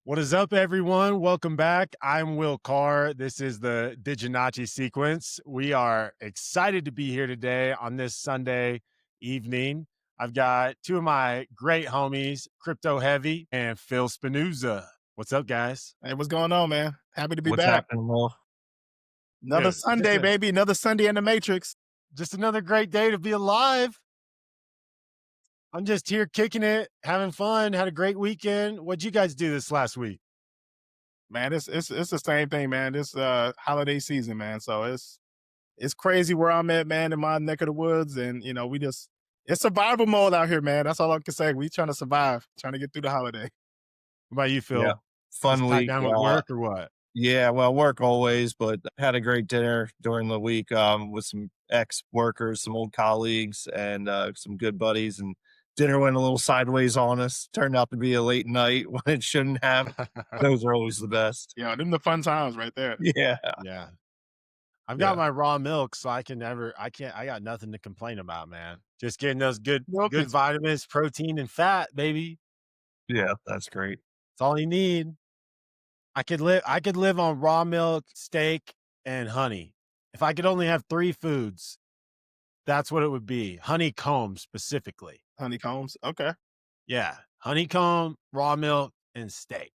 What is up, everyone? Welcome back. I'm Will Carr. This is the DigiNachi sequence. We are excited to be here today on this Sunday evening. I've got two of my great homies, Crypto Heavy and Phil Spinoza. What's up, guys? Hey, what's going on, man? Happy to be What's back. happening, Will? Another Dude, Sunday, baby. Another Sunday in the Matrix. just another great day to be alive. I'm just here kicking it, having fun, had a great weekend. What'd you guys do this last week? Man, it's the same thing, man. This holiday season, man. So it's crazy where I'm at, man, in my neck of the woods. And it's survival mode out here, man. That's all I can say. We trying to survive, trying to get through the holiday. What about you, Yeah, Phil? Just fun tied week. down with work or what? Yeah, well, work always, but had a great dinner during the week with some ex-workers, some old colleagues, and some good buddies. And dinner went a little sideways on us. Turned out to be a late night when it shouldn't have. Those are always the best. Yeah, them the fun times right there. Yeah, Yeah. I've got yeah, my raw milk, so I got nothing to complain about, man. Just getting those good Milk good is vitamins, protein, and fat, baby. yeah. That's great. That's all you need. I could live on raw milk, steak, and honey. If I could only have 3 foods, that's what it would be. Honeycomb specifically. honeycombs. Okay. Yeah. Honeycomb, raw milk, and steak.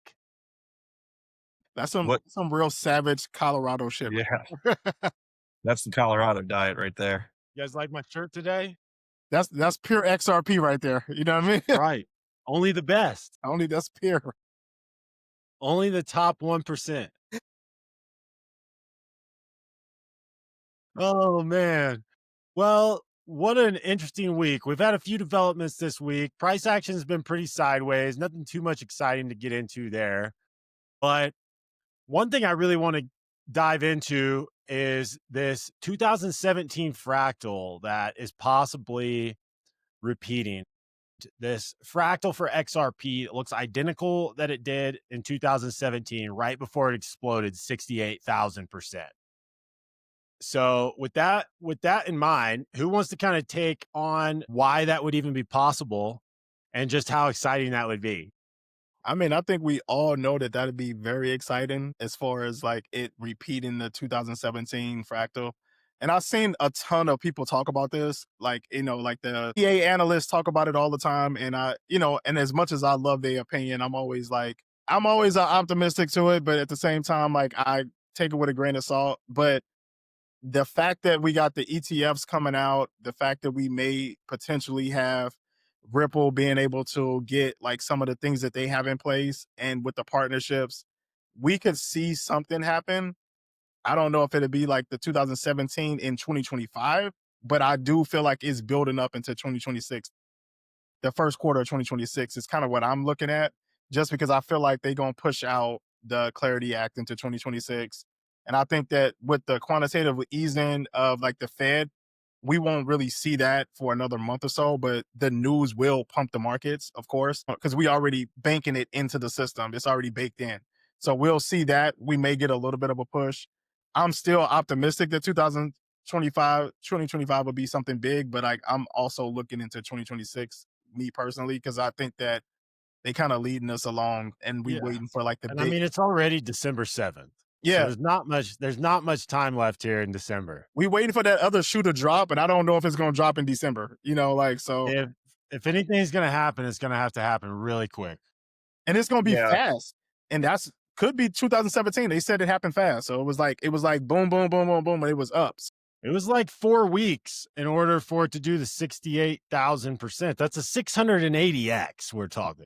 That's What? some real savage Colorado shit. Yeah, You that's the Colorado diet right there. guys like my shirt today? That's pure XRP right there. You know what I mean? Right. Only the best. Only that's pure. Only the top 1%. Oh, man. Well, what an interesting week. We've had a few developments this week. Price action has been pretty sideways, nothing too much exciting to get into there. But one thing I really want to dive into is this 2017 fractal that is possibly repeating. This fractal for XRP looks identical that it did in 2017, right before it exploded 68,000%. So with that in mind, who wants to kind of take on why that would even be possible and just how exciting that would be? I mean, I think we all know that that'd be very exciting as far as like it repeating the 2017 fractal. And I've seen a ton of people talk about this, like, like the PA analysts talk about it all the time. And and as much as I love their opinion, I'm always optimistic to it. But at the same time, like, I take it with a grain of salt. But the fact that we got the ETFs coming out, the fact that we may potentially have Ripple being able to get like some of the things that they have in place and with the partnerships, we could see something happen. I don't know if it'd be like the 2017 in 2025, but I do feel like it's building up into 2026. The first quarter of 2026 is kind of what I'm looking at, just because I feel like they're going to push out the Clarity Act into 2026. And I think that with the quantitative easing of like the Fed, we won't really see that for another month or so, but the news will pump the markets, of course, because we already banking it into the system. It's already baked in. So we'll see that. We may get a little bit of a push. I'm still optimistic that 2025 will be something big, but I'm also looking into 2026, me personally, because I think that they kind of leading us along and we Yeah. waiting for like the And I big. mean, it's already December 7th. So Yeah, there's not much time left here in December. we waiting for that other shoe to drop, and I don't know if it's going to drop in December, like, so. If anything's going to happen, it's going to have to happen really quick. And it's going to be Yeah, fast. And that's could be 2017. They said it happened fast. So it was like boom, boom, boom, boom, boom, and it was up. It was like 4 weeks in order for it to do the 68,000%. That's a 680x we're talking.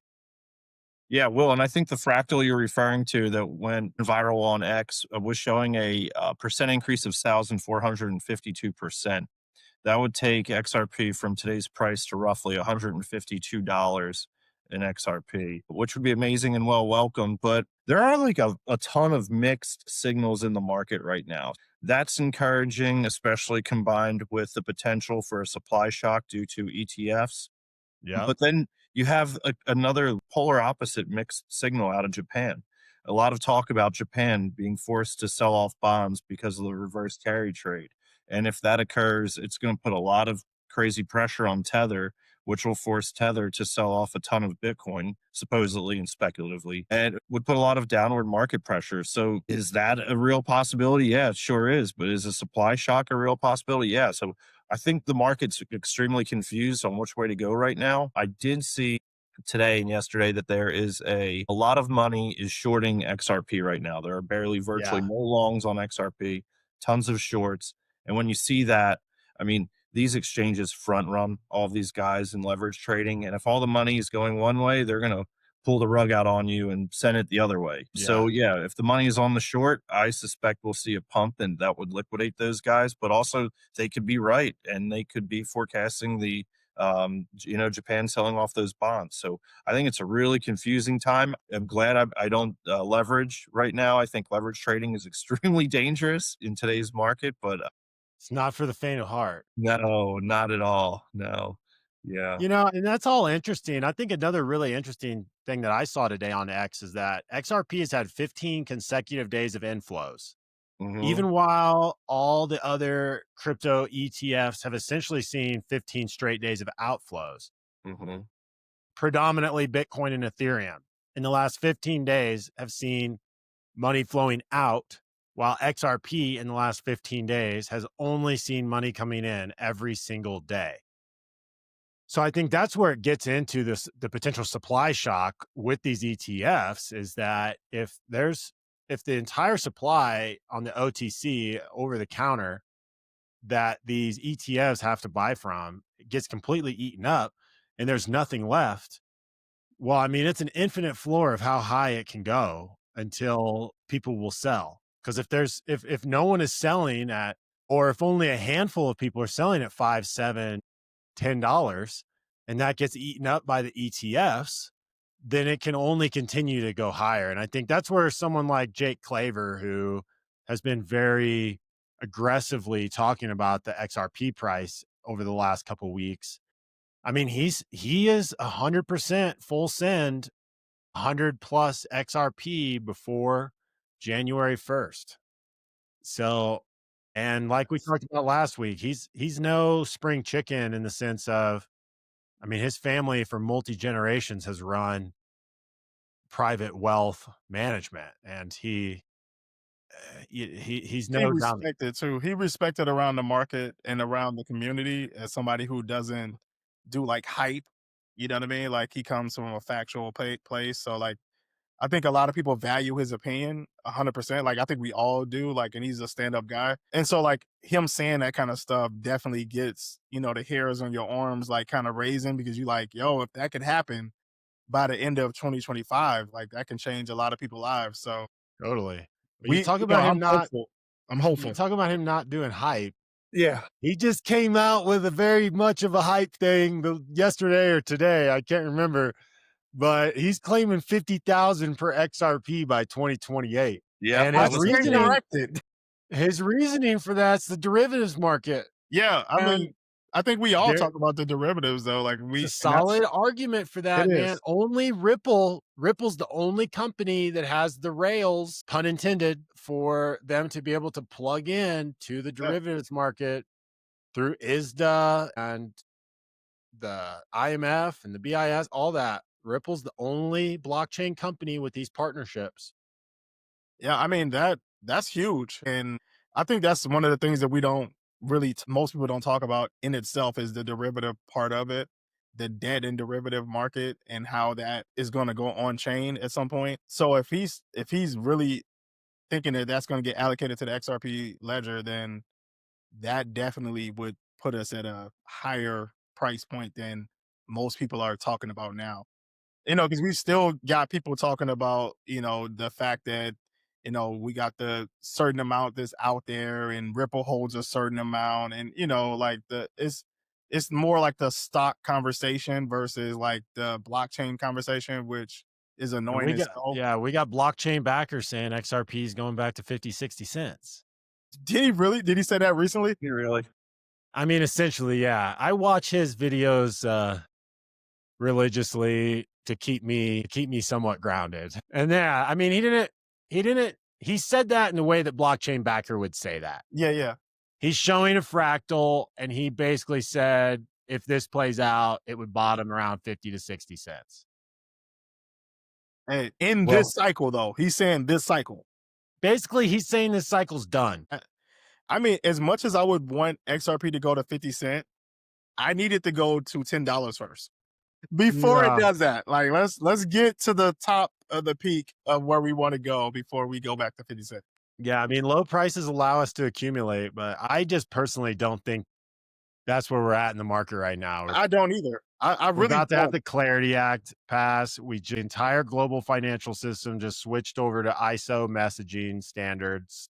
yeah, Will, and I think the fractal you're referring to that went viral on X was showing a percent increase of 1,452%. That would take XRP from today's price to roughly $152 in XRP, which would be amazing and well welcome. But there are like a ton of mixed signals in the market right now. That's encouraging, especially combined with the potential for a supply shock due to ETFs. Yeah. But then you have another polar opposite mixed signal out of Japan. A lot of talk about Japan being forced to sell off bonds because of the reverse carry trade. And if that occurs, it's going to put a lot of crazy pressure on Tether, which will force Tether to sell off a ton of Bitcoin, supposedly and speculatively, and would put a lot of downward market pressure. So is that a real possibility? Yeah, it sure is. But is a supply shock a real possibility? Yeah. So I think the market's extremely confused on which way to go right now. I did see today and yesterday that there is a lot of money is shorting XRP right now. There are barely virtually Yeah. no longs on XRP, tons of shorts. And when you see that, I mean, these exchanges front run all of these guys in leverage trading. And if all the money is going one way, they're going to pull the rug out on you and send it the other way. Yeah. So yeah, if the money is on the short, I suspect we'll see a pump and that would liquidate those guys. But also they could be right and they could be forecasting the Japan selling off those bonds. So I think it's a really confusing time. I'm glad I don't leverage right now. I think leverage trading is extremely dangerous in today's market, but It's not for the faint of heart. no, not at all. No. Yeah. And that's all interesting. I think another really interesting thing that I saw today on X is that XRP has had 15 consecutive days of inflows, Hmm. even while all the other crypto ETFs have essentially seen 15 straight days of outflows, Hmm. predominantly Bitcoin and Ethereum. In the last 15 days have seen money flowing out, while XRP in the last 15 days has only seen money coming in every single day. So I think that's where it gets into the potential supply shock with these ETFs is that if the entire supply on the OTC over the counter that these ETFs have to buy from gets completely eaten up and there's nothing left, well, I mean, it's an infinite floor of how high it can go until people will sell. Because if no one is selling at, or if only a handful of people are selling at 5, 7, $10, and that gets eaten up by the ETFs, then it can only continue to go higher. And I think that's where someone like Jake Claver, who has been very aggressively talking about the XRP price over the last couple of weeks. I mean, he is 100% full send 100 plus XRP before January 1st. So, and like we talked about last week, he's no spring chicken in the sense of, I mean, his family for multi generations has run private wealth management, and he's He no down. respected too. He respected around the market and around the community as somebody who doesn't do like hype. You know what I mean? Like he comes from a factual place. So like I think a lot of people value his opinion 100%. Like I think we all do. Like, and he's a stand-up guy. And so like him saying that kind of stuff definitely gets, the hairs on your arms like kind of raising because you like, yo, if that could happen by the end of 2025, like that can change a lot of people's lives. So Totally. But I'm hopeful. I'm you hopeful. talk about him not doing hype. Yeah. He just came out with a very much of a hype thing yesterday or today. I can't remember, but he's claiming 50,000 per XRP by 2028. Yep. And I That his was stand reasoning, corrected. his reasoning for that's the derivatives market. Yeah, I And mean, I think we all there, talk about the derivatives though. Like it's a and that's solid argument for it that, man. is. Only Ripple's the only company that has the rails, pun intended, for them to be able to plug in to the Yeah. derivatives market through ISDA and the IMF and the BIS, all that. Ripple's the only blockchain company with these partnerships. Yeah, I mean that's huge, and I think that's one of the things that we don't really most people don't talk about in itself is the derivative part of it, the debt and derivative market, and how that is going to go on chain at some point. So if he's really thinking that that's going to get allocated to the XRP ledger, then that definitely would put us at a higher price point than most people are talking about now. Because we still got people talking about, the fact that, we got the certain amount that's out there and Ripple holds a certain amount. And, like it's more like the stock conversation versus like the blockchain conversation, which is And annoying as hell. we got blockchain backers saying XRP is going back to 50, 60 cents. Did he really? Did he say that recently? you really. I mean, essentially, yeah. I watch his videos religiously to keep me somewhat grounded. And yeah, I mean, he said that in the way that blockchain backer would say that. Yeah, yeah. He's showing a fractal and he basically said if this plays out, it would bottom around 50 to 60 cents. And in Well, this cycle, though, he's saying this cycle. basically, he's saying this cycle's done. I mean, as much as I would want XRP to go to 50 cents, I need it to go to $10 first before it No. does that. Like, let's get to the top of the peak of where we want to go before we go back to 50 cents. Yeah, I mean, low prices allow us to accumulate, but I just personally don't think that's where we're at in the market right now. I don't either. I We're really about to have don't. the Clarity Act pass. The entire global financial system just switched over to ISO messaging standards.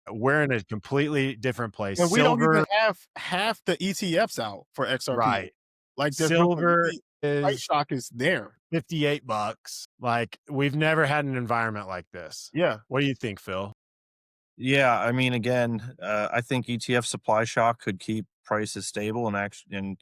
We're in a completely different place. And we don't even Silver, have half the ETFs out for XRP. right. Like, there's no Silver price is shock is there. $58. Like, we've never had an environment like this. Yeah. What do you think, Phil? Yeah, I mean, again, I think ETF supply shock could keep prices stable and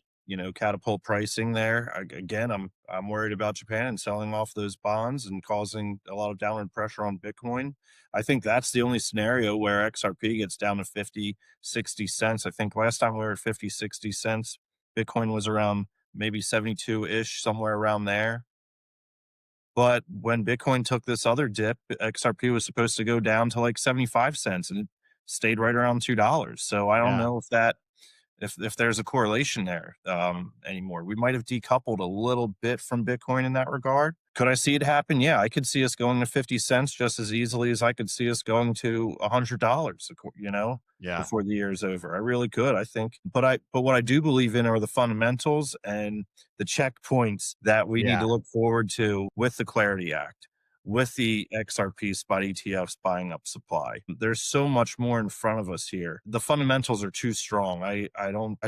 catapult pricing there. Again, I'm worried about Japan and selling off those bonds and causing a lot of downward pressure on Bitcoin. I think that's the only scenario where XRP gets down to 50, 60 cents. I think last time we were at 50, 60 cents, Bitcoin was around maybe 72-ish, somewhere around there. But when Bitcoin took this other dip, XRP was supposed to go down to like 75 cents and it stayed right around $2. So I don't Yeah. know if there's a correlation there anymore. We might have decoupled a little bit from Bitcoin in that regard. Could I see it happen? Yeah, I could see us going to 50 cents just as easily as I could see us going to $100, Yeah. before the year is over. I really could, I think. But what I do believe in are the fundamentals and the checkpoints that we need Yeah. to look forward to with the Clarity Act, with the XRP spot ETFs buying up supply. There's so much more in front of us here. The fundamentals are too strong. I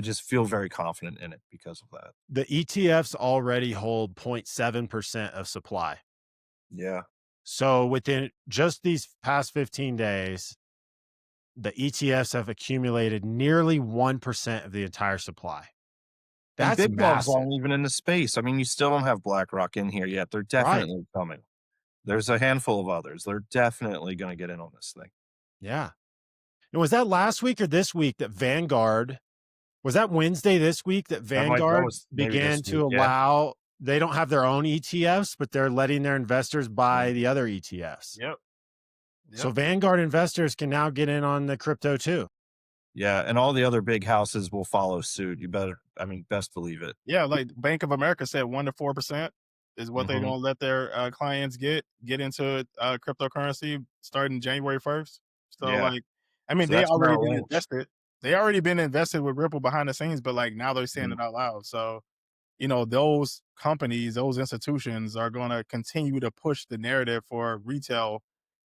just feel very confident in it because of that. The ETFs already hold 0.7% of supply. Yeah. So within just these past 15 days, the ETFs have accumulated nearly 1% of the entire supply. And That's big dogs massive. aren't even in the space. I mean, you still don't have BlackRock in here yet. They're Right. definitely coming. There's a handful of others. They're definitely going to get in on this thing. Yeah. And was that last week or this week that Vanguard, was that Wednesday this week that That Vanguard was maybe began this to week, yeah. allow, they don't have their own ETFs, but they're letting their investors buy the other ETFs. Yep. So Vanguard investors can now get in on the crypto too. Yeah, and all the other big houses will follow suit. Best believe it. Yeah, like Bank of America said, 1 to 4% is what they're Mhm. gonna let their clients get into cryptocurrency starting January 1st. So, Yeah. like, I mean, So that's Merrill Lynch. They already been invested with Ripple behind the scenes, but like now they're saying Mhm. it out loud. So, those companies, those institutions are gonna continue to push the narrative for retail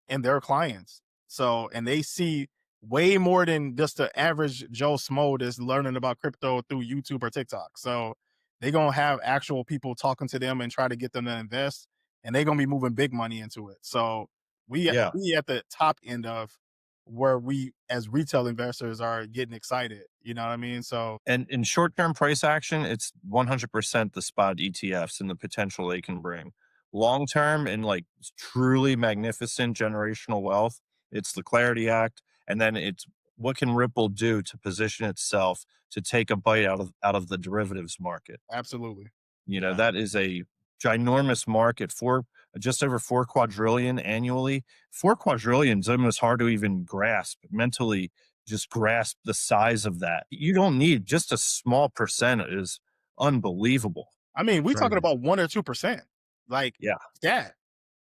and their clients. So, and they see way more than just the average Joe Smo that's learning about crypto through YouTube or TikTok. So they're gonna have actual people talking to them and try to get them to invest, and they're gonna be moving big money into it. So Yeah. we at the top end of where we as retail investors are getting excited. You know what I mean? So And in short-term price action, it's 100% the spot ETFs and the potential they can bring. Long-term and like truly magnificent generational wealth, it's the Clarity Act, and then it's what can Ripple do to position itself to take a bite out of the derivatives market. absolutely. Yeah. That is a ginormous market for just over 4 quadrillion annually. 4 quadrillion is almost hard to even grasp mentally. Just grasp the size of that. You don't need just a small percent is unbelievable. I mean, we talking Crazy. about 1 or 2%. Like Yeah. that.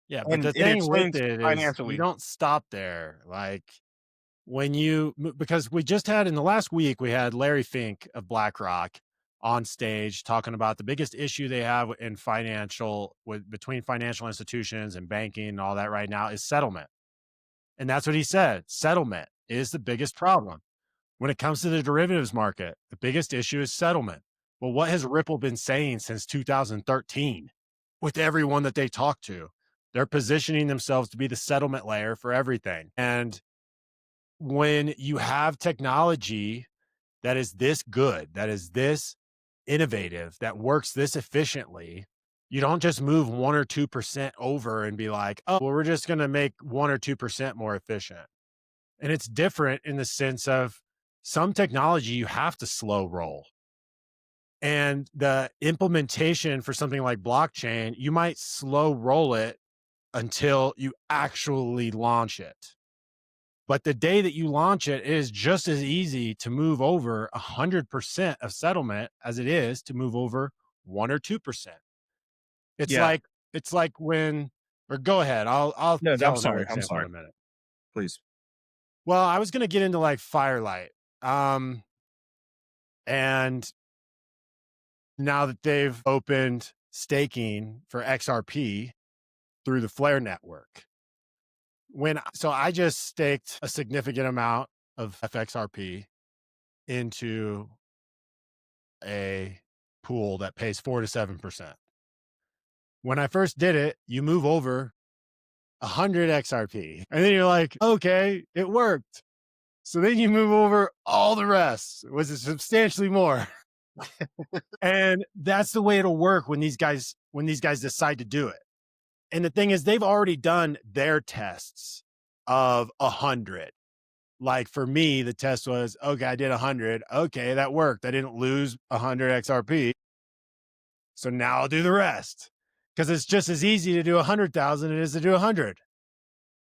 Yeah. But And the it thing with swings it is you financially. don't stop there. Like because we just had in the last week, we had Larry Fink of BlackRock on stage talking about the biggest issue they have in between financial institutions and banking and all that right now is settlement. And that's what he said. Settlement is the biggest problem. When it comes to the derivatives market, the biggest issue is settlement. Well, what has Ripple been saying since 2013 with everyone that they talk to? They're positioning themselves to be the settlement layer for everything. And when you have technology that is this good, that is this innovative, that works this efficiently, you don't just move 1 or 2% over and be like, oh, well, we're just going to make 1 or 2% more efficient. And it's different in the sense of some technology you have to slow roll. And the implementation for something like blockchain, you might slow roll it until you actually launch it. But the day that you launch it, it is just as easy to move over 100% of settlement as it is to move over 1 or 2%. It's Yeah. like it's like when or go ahead. I'll No, I'm tell another sorry. I'm example in sorry. a minute. Please. Well, I was gonna get into like Firelight. Um, and now that they've opened staking for XRP through the Flare network. So I just staked a significant amount of FXRP into a pool that pays 4 to 7%. When I first did it, you move over 100 XRP and then you're like, okay, it worked. So then you move over all the rest, was it substantially more? And that's the way it'll work when these guys decide to do it. And the thing is, they've already done their tests of 100. Like for me, the test was, okay, I did 100. Okay, that worked. I didn't lose 100 XRP. So now I'll do the rest because it's just as easy to do 100,000 as it is to do 100.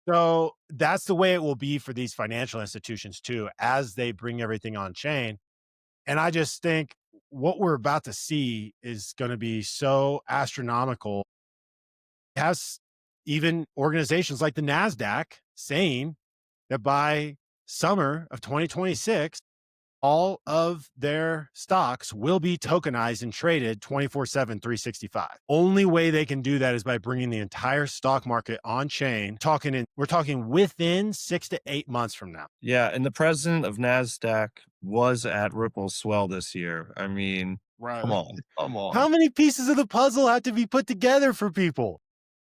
So that's the way it will be for these financial institutions too, as they bring everything on chain. And I just think what we're about to see is going to be so astronomical. It has even organizations like the NASDAQ saying that by summer of 2026, all of their stocks will be tokenized and traded 24/7, 365. Only way they can do that is by bringing the entire stock market on chain. We're talking within 6 to 8 months from now. Yeah, and the president of NASDAQ was at Ripple Swell this year. I mean, come Right. on, come on. How many pieces of the puzzle have to be put together for people?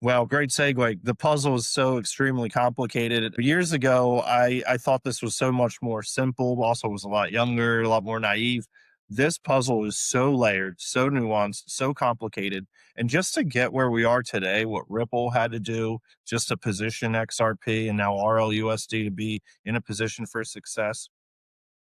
Well, great segue. The puzzle is so extremely complicated. Years ago, I thought this was so much more simple. Also, was a lot younger, a lot more naive. This puzzle is so layered, so nuanced, so complicated. And just to get where we are today, what Ripple had to do just to position XRP and now RLUSD to be in a position for success,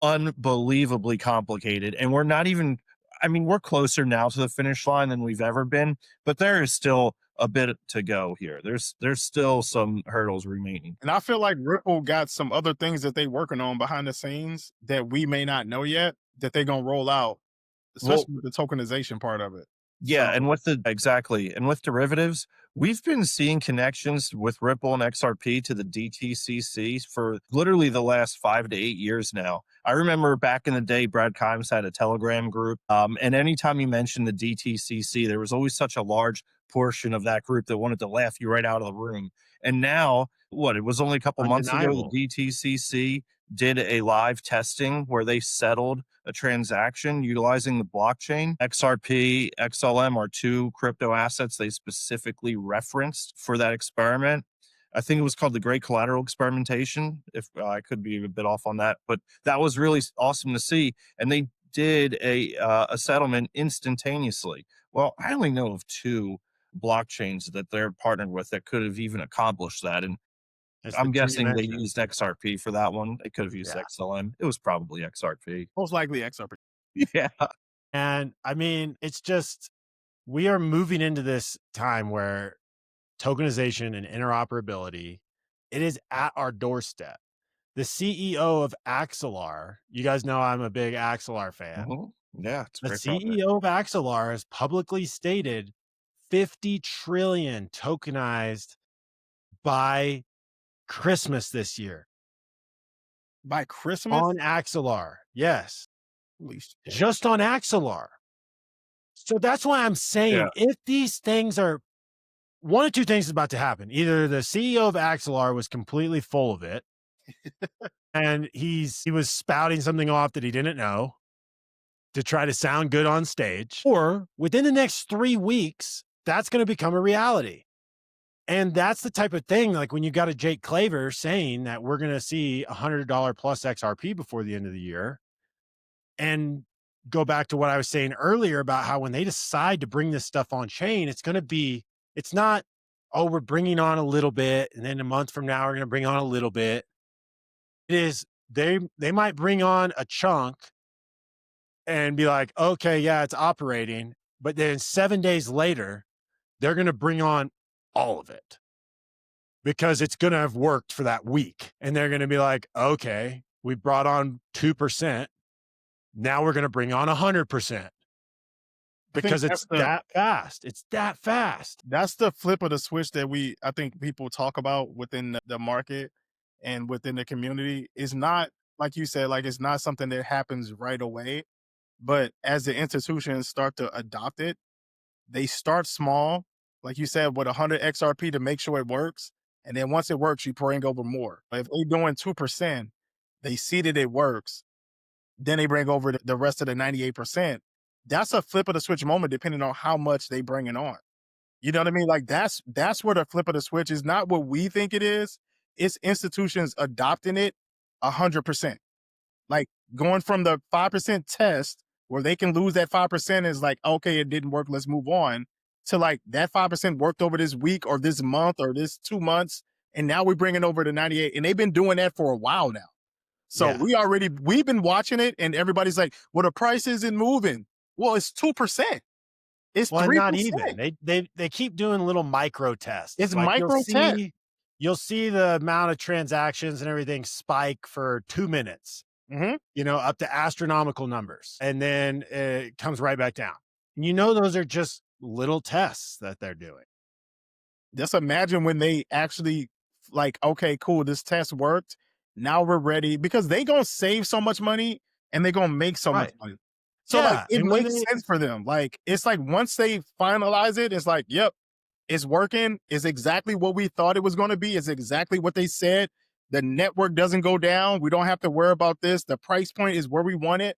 unbelievably complicated. And we're not even, I mean, we're closer now to the finish line than we've ever been, but there is still a bit to go here. There's still some hurdles remaining. And I feel like Ripple got some other things that they working on behind the scenes that we may not know yet that they're gonna roll out, Well, especially with the tokenization part of it. yeah, So and with the exactly, and with derivatives, we've been seeing connections with Ripple and XRP to the DTCC for literally the last 5 to 8 years now. I remember back in the day, Brad Kimes had a Telegram group, and anytime you mentioned the DTCC, there was always such a large portion of that group that wanted to laugh you right out of the room. And now, what it was only a couple months ago, the Undeniable. DTCC did a live testing where they settled a transaction utilizing the blockchain. XRP, XLM are two crypto assets they specifically referenced for that experiment. I think it was called the Great Collateral Experimentation. If I could be a bit off on that, but that was really awesome to see. And they did a settlement instantaneously. Well, I only know of two blockchains that they're partnered with that could have even accomplished that. And It's the I'm two you guessing they mentioned. used XRP for that one. They could have used Yeah. XLM. It was probably XRP. most likely XRP. Yeah. And I mean, it's just, we are moving into this time where tokenization and interoperability, it is at our doorstep. The CEO of Axelar, you guys know I'm a big Axelar fan. Mhm. Yeah, it's a The great project. CEO of Axelar has publicly stated 50 trillion tokenized by Christmas this year By Christmas? on Axelar. Yes, Holy shit. just on Axelar. So that's why I'm Yeah. saying if these things are, one of two things is about to happen. Either the CEO of Axelar was completely full of it and he was spouting something off that he didn't know to try to sound good on stage, or within the next 3 weeks, that's going to become a reality. And that's the type of thing, like when you got a Jake Claver saying that we're going to see $100 plus XRP before the end of the year, and go back to what I was saying earlier about how when they decide to bring this stuff on chain, it's not, oh, we're bringing on a little bit, and then a month from now, we're going to bring on a little bit. It is, they might bring on a chunk and be like, okay, yeah, it's operating. But then 7 days later, they're going to bring on all of it because it's going to have worked for that week. And they're going to be like, okay, we brought on 2%. Now we're going to bring on 100% I think because it's that fast. It's that fast. that's the flip of the switch that I think people talk about within the market and within the community. Is not, like you said, like it's not something that happens right away. But as the institutions start to adopt it, they start small, like you said, with 100 XRP to make sure it works. And then once it works, you bring over more. But if they're doing 2%, they see that it works. Then they bring over the rest of the 98%. That's a flip of the switch moment, depending on how much they bring it on. You know what I mean? Like that's where the flip of the switch is not what we think it is. It's institutions adopting it 100%. Like going from the 5% test where they can lose that 5% is like, okay, it didn't work, let's move on, to like that 5% worked over this week or this month or this 2 months. And now we're bringing over the 98. And they've been doing that for a while now. So Yeah. we've been watching it and everybody's like, well, the price isn't moving. Well, it's 2%. It's Well, and not 3%. even. They keep doing little micro tests. It's Like micro test. you'll see the amount of transactions and everything spike for 2 minutes, Mhm. up to astronomical numbers. And then it comes right back down. And those are just little tests that they're doing. Just imagine when they actually like, okay, cool, this test worked. Now we're ready because they gonna save so much money and they gonna make so much Right. money. So like Yeah. it And when makes they sense for them. Like it's like once they finalize it, it's like, yep, it's working. It's exactly what we thought it was gonna be. It's exactly what they said. The network doesn't go down. We don't have to worry about this. The price point is where we want it.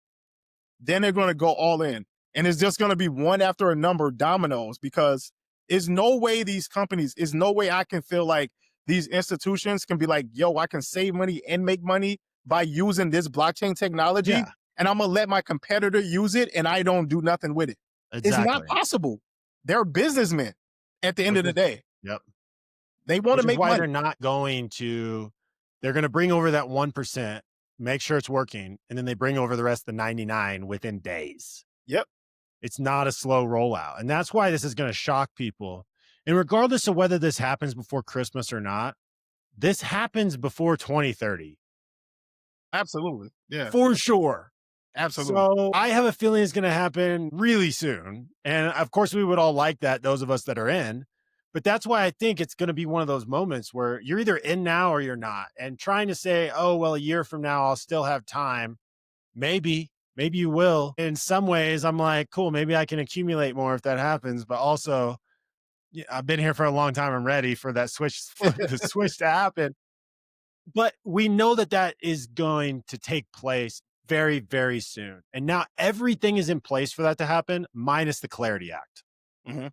Then they're going to go all in. And it's just going to be one after a number dominoes because there's no way these companies, is no way I can feel like these institutions can be like, yo, I can save money and make money by using this blockchain technology. Yeah, And I'm going to let my competitor use it and I don't do nothing with it. It's not exactly. possible. They're businessmen at the end Which of the is day. yep. They want Which to is make why money. they're gonna bring over that 1%, make sure it's working, and then they bring over the rest of the 99 within days. Yep. It's not a slow rollout. And that's why this is gonna shock people. And regardless of whether this happens before Christmas or not, this happens before 2030 Absolutely. Yeah. for sure. Absolutely. So I have a feeling it's going to happen really soon. And of course, we would all like that, those of us that are in. But that's why I think it's going to be one of those moments where you're either in now or you're not. And trying to say, oh, well, a year from now, I'll still have time. Maybe you will. In some ways, I'm like, cool, maybe I can accumulate more if that happens. But also, yeah, I've been here for a long time. I'm ready for that switch, the switch to happen. But we know that that is going to take place very, very soon. And now everything is in place for that to happen, minus the Clarity Act. Mhm.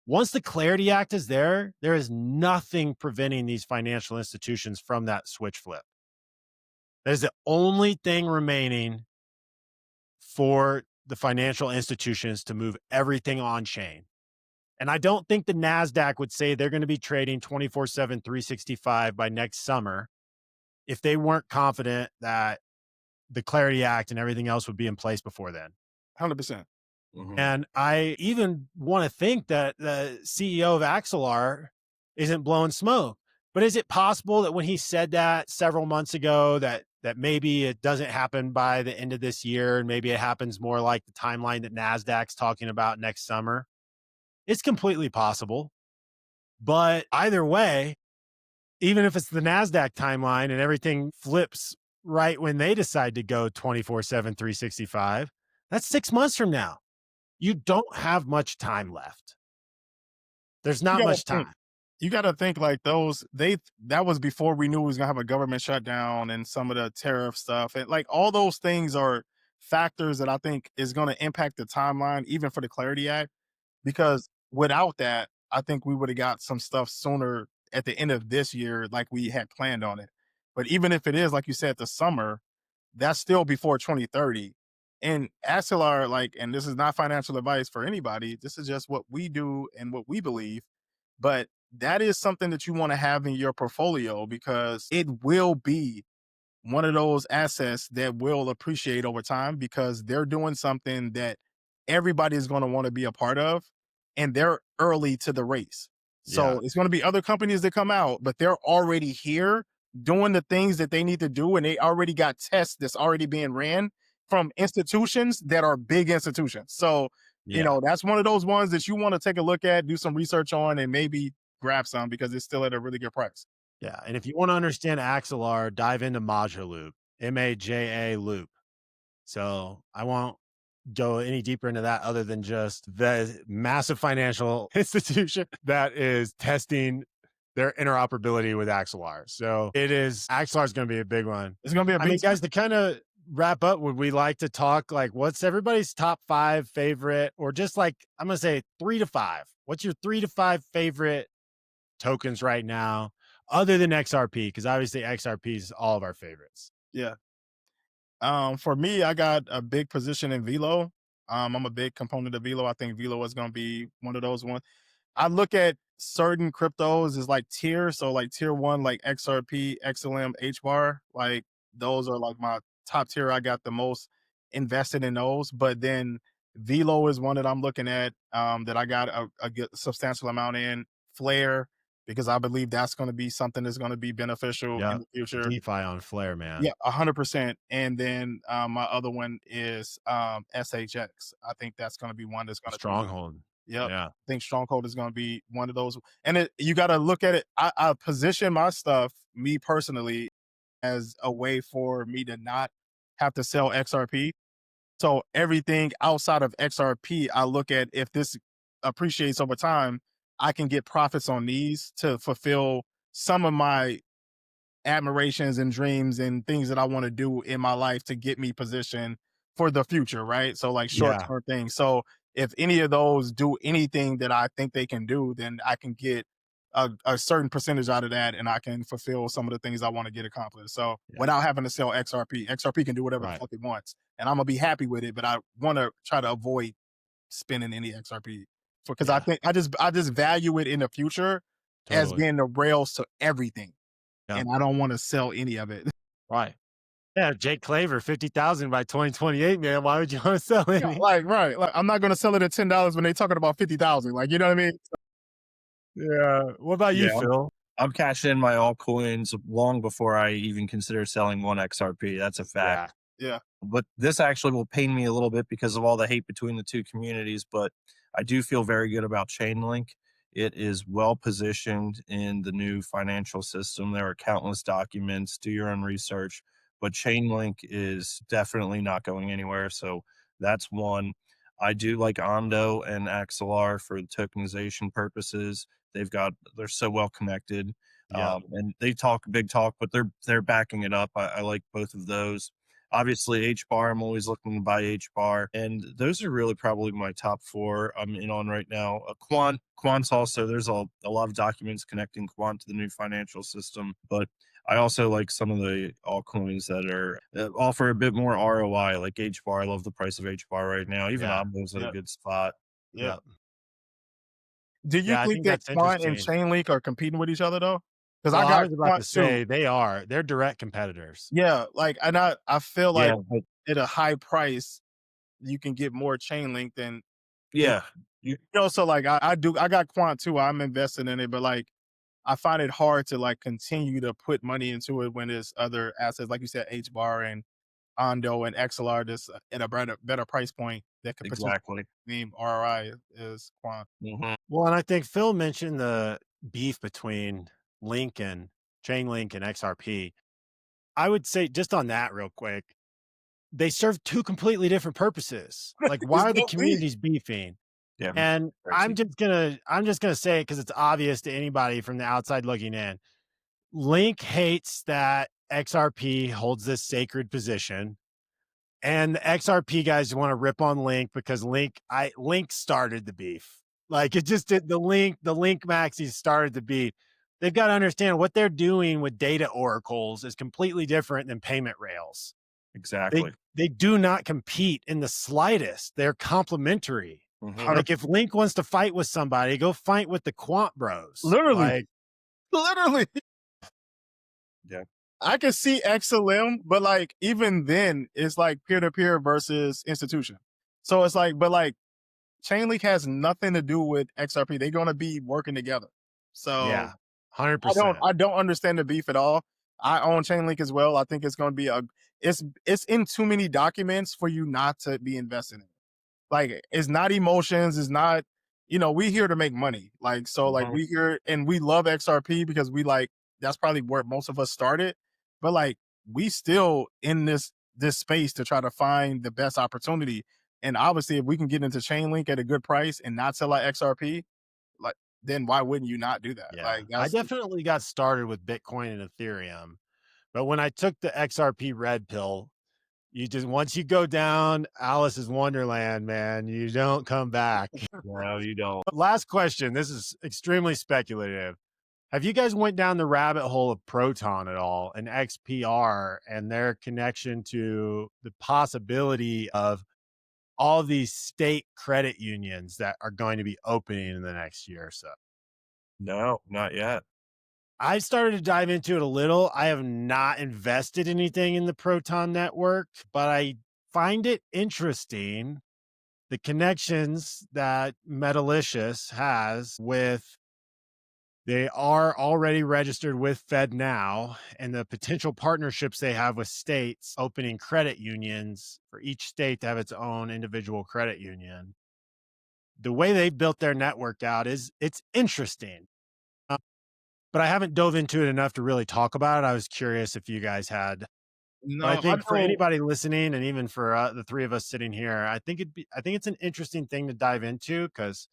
Once the Clarity Act is there is nothing preventing these financial institutions from that switch flip. That is the only thing remaining for the financial institutions to move everything on chain. And I don't think the NASDAQ would say they're going to be trading 24/7, 365 by next summer if they weren't confident that the Clarity Act and everything else would be in place before then. 100%. Mhm. And I even want to think that the CEO of Axelar isn't blowing smoke. But is it possible that when he said that several months ago, that maybe it doesn't happen by the end of this year, and maybe it happens more like the timeline that NASDAQ's talking about next summer? It's completely possible. But either way, even if it's the NASDAQ timeline and everything flips right when they decide to go 24/7, 365, that's 6 months from now. You don't have much time left. There's You not gotta much think. time. You gotta think like that was before we knew we was gonna have a government shutdown and some of the tariff stuff. And like all those things are factors that I think is gonna impact the timeline, even for the Clarity Act. Because without that, I think we would have got some stuff sooner at the end of this year, like we had planned on it. But even if it is, like you said, the summer, that's still before 2030. And Axilar, like, and this is not financial advice for anybody, this is just what we do and what we believe. But that is something that you want to have in your portfolio because it will be one of those assets that will appreciate over time because they're doing something that everybody is going to want to be a part of, and they're early to the race. Yeah. So it's going to be other companies that come out, but they're already here doing the things that they need to do, and they already got tests that's already being ran from institutions that are big institutions. So, Yeah. that's one of those ones that you want to take a look at, do some research on, and maybe grab some because it's still at a really good price. Yeah. And if you want to understand Axelar, dive into Maja Loop, MAJA Loop. So I won't go any deeper into that other than just the massive financial institution that is testing their interoperability with Axelar. So Axelar is going to be a big one. It's going to be a I mean, big guys, to kind of wrap up, would we like to talk like what's everybody's top 5 favorite, or just like, I'm going to say 3 to 5. What's your 3 to 5 favorite tokens right now, other than XRP? Because obviously XRP is all of our favorites. Yeah. For me, I got a big position in Velo. I'm a big component of Velo. I think Velo is going to be one of those ones. I look at certain cryptos as like tiers. So like tier one, like XRP, XLM, HBAR, like those are like my top tier. I got the most invested in those. But then Velo is one that I'm looking at that I got a good substantial amount in. Flare, because I believe that's going to be something that's going to be beneficial Yeah. in the future. DeFi on Flare, man. Yeah, 100%. And then my other one is SHX. I think that's going to be one that's going to be. Stronghold. Yep. Yeah. I think Stronghold is going to be one of those. And you got to look at it. I position my stuff, me personally, as a way for me to not have to sell XRP. So everything outside of XRP, I look at if this appreciates over time, I can get profits on these to fulfill some of my admirations and dreams and things that I want to do in my life to get me positioned for the future, right? So like short Yeah. term things. So if any of those do anything that I think they can do, then I can get a certain percentage out of that and I can fulfill some of the things I want to get accomplished. So Yeah. without having to sell XRP, XRP can do whatever the Right. fuck it wants. And I'm gonna be happy with it, but I want to try to avoid spending any XRP because I Yeah. think I just value it in the future as Totally. being the rails to everything. Yeah. And I don't want to sell any of it. Right. Yeah. Jake Claver, 50,000 by 2028, man. Why would you want to sell Yeah, any? like, right. Like, I'm not gonna sell it at $10 when they talking about 50,000. Like, you know what I mean? Yeah. What about you, Yeah, Phil? I'm cashing in my altcoins long before I even consider selling one XRP. That's a fact. Yeah. Yeah. But this actually will pain me a little bit because of all the hate between the two communities. But I do feel very good about Chainlink. It is well positioned in the new financial system. There are countless documents. Do your own research. But Chainlink is definitely not going anywhere. So that's one. I do like Ondo and Axelar for tokenization purposes. They're so well connected. Yeah. And they talk big talk, but they're backing it up. I like both of those. Obviously, H bar. I'm always looking to buy H bar, and those are really probably my top 4 I'm in on right now. Quant's also there's a lot of documents connecting Quant to the new financial system, but I also like some of the altcoins that are offer a bit more ROI, like H bar. I love the price of H bar right now. Even Yeah. Omni's at a Yeah. good spot. Yeah. Yeah. Do you Yeah. I think think that that's Quant and interesting. Chainlink are competing with each other though? Because Well, I I got was about Quant to too. say they're direct competitors. Yeah, like, and I feel like Yeah, but at a high price, you can get more Chainlink than you yeah, you, so like I got Quant too. I'm invested in it, but like I find it hard to like continue to put money into it when there's other assets, like you said, H bar and Ondo and XLR that's at a better price point that could potentially exactly. name ROI is Quant. Mhm. Well, and I think Phil mentioned the beef between Link and Chainlink and XRP. I would say just on that real quick, they serve 2 completely different purposes. Like, why It's are the no beef. communities beefing? Yeah, And crazy. I'm just gonna say it because it's obvious to anybody from the outside looking in. Link hates that XRP holds this sacred position, and the XRP guys want to rip on Link because Link started the beef. Like it just did the Link maxis started the beef. They've got to understand what they're doing with data oracles is completely different than payment rails. They Exactly. they do not compete in the slightest. They're complementary. Mhm. 100 Like if Link wants to fight with somebody, go fight with the Quant Bros. Literally, Like literally. Yeah. I can see XLM, but like even then, it's like peer to peer versus institution. So it's like, but like Chainlink has nothing to do with XRP. They're gonna be working together. So Yeah, 100%. I don't understand the beef at all. I own Chainlink as well. I think it's gonna be it's in too many documents for you not to be invested in. Like it's not emotions, it's not, we here to make money. Like so like Mhm. we here and we love XRP because we like that's probably where most of us started. But like we still in this space to try to find the best opportunity. And obviously if we can get into Chainlink at a good price and not sell our XRP, like then why wouldn't you not do that? Yeah, Like I that's definitely got started with Bitcoin and Ethereum, but when I took the XRP red pill, you just once you go down Alice's Wonderland, man, you don't come back. No, you don't. Last question. This is extremely speculative. Have you guys went down the rabbit hole of Proton at all and XPR and their connection to the possibility of all these state credit unions that are going to be opening in the next year or so? No, not yet. I started to dive into it a little. I have not invested anything in the Proton network, but I find it interesting the connections that Metalicious has with they are already registered with FedNow and the potential partnerships they have with states opening credit unions for each state to have its own individual credit union. The way they've built their network out is it's interesting. Uh, but I haven't dove into it enough to really talk about it. I was curious if you guys had. But I no, I think for know. anybody listening and even for the three of us sitting here, I think it's an interesting thing to dive into because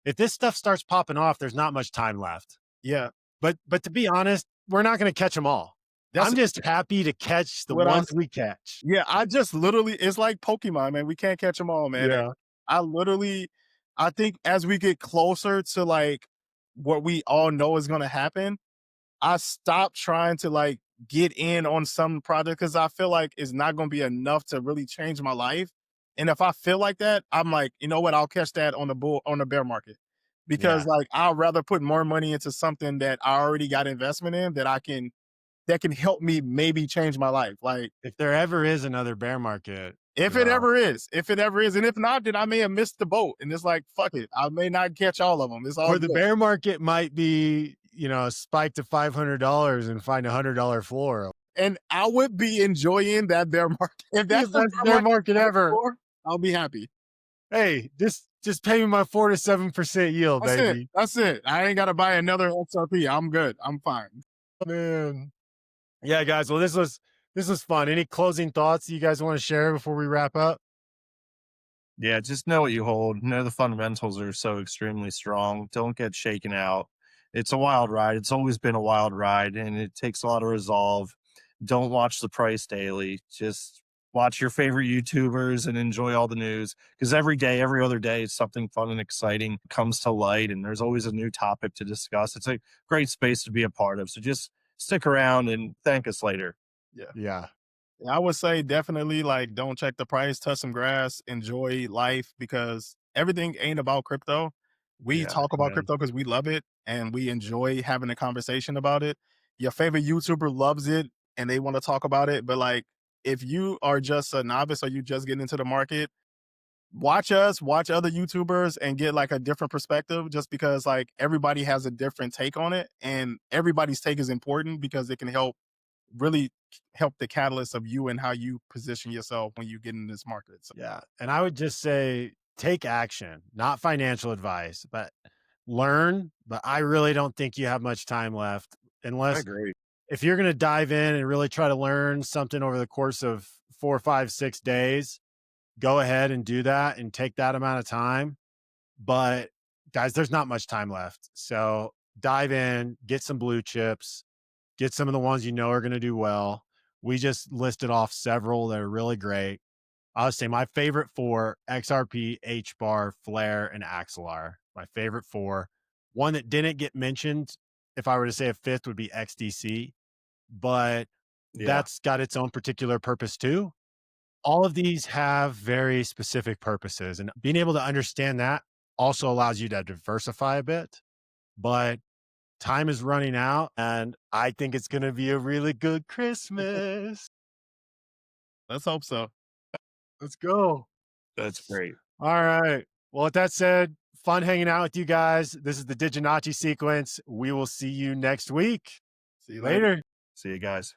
if this stuff starts popping off, there's not much time left. Yeah, But to be honest, we're not going to catch them all. that's I'm just happy to catch the what I ones we catch. Yeah, I just literally it's like Pokemon, man. We can't catch them all, man. And Yeah. I literally I think as we get closer to like what we all know is gonna happen, I stopped trying to like get in on some project because I feel like it's not gonna be enough to really change my life. And if I feel like that, I'm like, you know what, I'll catch that on the bear market. Because Yeah. like I'd rather put more money into something that I already got investment in that can help me maybe change my life. Like If there ever is another bear market, if it ever is, and if not, then I may have missed the boat. And it's like, fuck it, I may not catch all of them. It's all or the good. bear market might be, a spike to $500 and find $100 floor. And I would be enjoying that bear market. If The that's the best bear bear market market ever. for, I'll be happy. Hey, just pay me my 4 to 7% yield, That's it. baby. That's it. I ain't got to buy another XRP. I'm good. I'm fine. Man. Yeah, guys. Well, this was fun. Any closing thoughts you guys want to share before we wrap up? Yeah, just know what you hold. Know the fundamentals are so extremely strong. Don't get shaken out. It's a wild ride. It's always been a wild ride, and it takes a lot of resolve. Don't watch the price daily. Just watch your favorite YouTubers and enjoy all the news because every day, every other day, something fun and exciting comes to light, and there's always a new topic to discuss. It's a great space to be a part of. So just stick around and thank us later. Yeah. Yeah. I would say definitely like don't check the price, touch some grass, enjoy life because everything ain't about crypto. We Yeah. talk about Man. crypto because we love it and we enjoy having a conversation about it. Your favorite YouTuber loves it and they want to talk about it. But like if you are just a novice or you just getting into the market, watch us, watch other YouTubers and get like a different perspective just because like everybody has a different take on it and everybody's take is important because it can really help the catalyst of you and how you position yourself when you get in this market. So Yeah. And I would just say take action, not financial advice, but learn. But I really don't think you have much time left I unless agree. if you're going to dive in and really try to learn something over the course of 4, 5, 6 days, go ahead and do that and take that amount of time. But guys, there's not much time left. So dive in, get some blue chips, get some of the ones you know are going to do well. We just listed off several that are really great. I would say my favorite four: XRP, HBAR, Flare, and Axelar. My favorite four. One that didn't get mentioned, if I were to say a fifth, would be XDC, but Yeah. that's got its own particular purpose too. All of these have very specific purposes, and being able to understand that also allows you to diversify a bit. But time is running out, and I think it's going to be a really good Christmas. Let's hope so. Let's go. That's great. All right. Well, with that said, fun hanging out with you guys. This is the DigiNachi sequence. We will see you next week. See you later. Later. See you guys.